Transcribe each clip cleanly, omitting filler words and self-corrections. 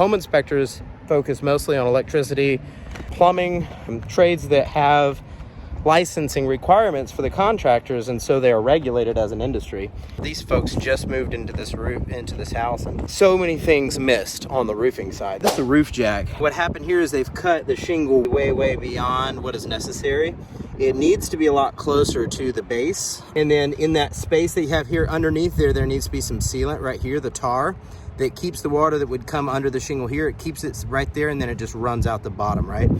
Home inspectors focus mostly on electricity, plumbing, and trades that have licensing requirements for the contractors, and so they are regulated as an industry. These folks just moved into this house, and so many things missed on the roofing side. This is a roof jack. What happened here is they've cut the shingle way beyond what is necessary. It needs to be a lot closer to the base, and then in that space that you have here underneath there needs to be some sealant right here, the tar, that keeps the water that would come under the shingle here. It keeps it right there, and then it just runs out the bottom, right?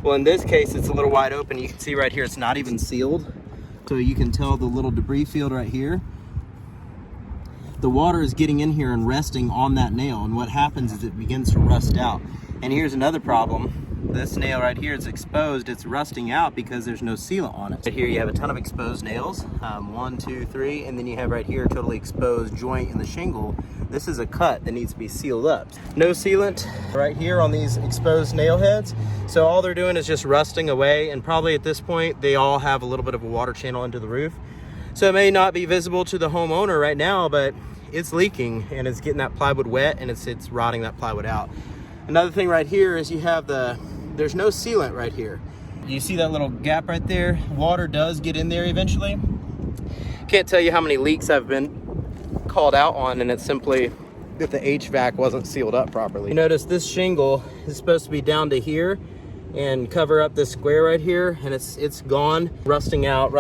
Well, in this case, it's a little wide open. You can see right here, it's not even sealed. So you can tell the little debris field right here. The water is getting in here and resting on that nail. And what happens is it begins to rust out. And here's another problem. This nail right here is exposed. It's rusting out because there's no sealant on it. Right here, you have a ton of exposed nails. 1, 2, 3, and then you have right here a totally exposed joint in the shingle. This is a cut that needs to be sealed up. No sealant right here on these exposed nail heads. So all they're doing is just rusting away, and probably at this point, they all have a little bit of a water channel into the roof. So it may not be visible to the homeowner right now, but it's leaking and it's getting that plywood wet, and it's rotting that plywood out. Another thing right here is you have there's no sealant right here. You see that little gap right there? Water does get in there eventually. Can't tell you how many leaks I've been called out on, and it's simply that the HVAC wasn't sealed up properly. You notice this shingle is supposed to be down to here and cover up this square right here, and it's gone, rusting out.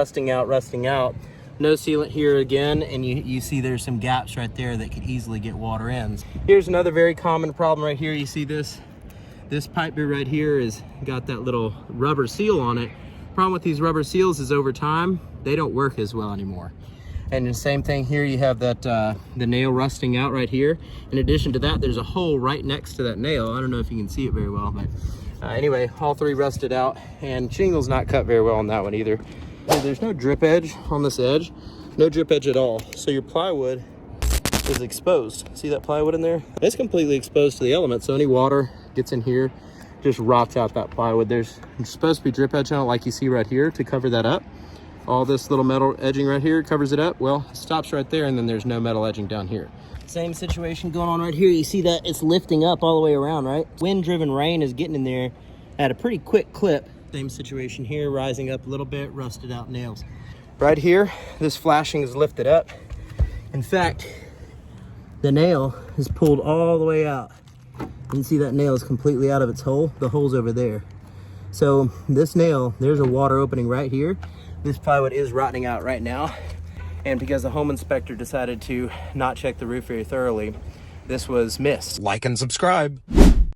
No sealant here again, and you see there's some gaps right there that could easily get water in. Here's another very common problem right here. You see this pipe bit right here is got that little rubber seal on it. Problem with these rubber seals is over time, they don't work as well anymore. And the same thing here, you have that the nail rusting out right here. In addition to that, there's a hole right next to that nail. I don't know if you can see it very well, but anyway, all three rusted out, and shingle's not cut very well on that one either. There's no drip edge on this edge, no drip edge at all. So your plywood is exposed. See that plywood in there? It's completely exposed to the elements, so any water gets in here, just rots out that plywood. There's supposed to be drip edge on it like you see right here to cover that up. All this little metal edging right here covers it up. Well, it stops right there, and then there's no metal edging down here. Same situation going on right here. You see that it's lifting up all the way around, right? Wind-driven rain is getting in there at a pretty quick clip. Same situation here, rising up a little bit, rusted out nails. Right here, this flashing is lifted up. In fact, the nail is pulled all the way out. You can see that nail is completely out of its hole. The hole's over there. So this nail, there's a water opening right here. This plywood is rotting out right now. And because the home inspector decided to not check the roof very thoroughly, this was missed. Like and subscribe.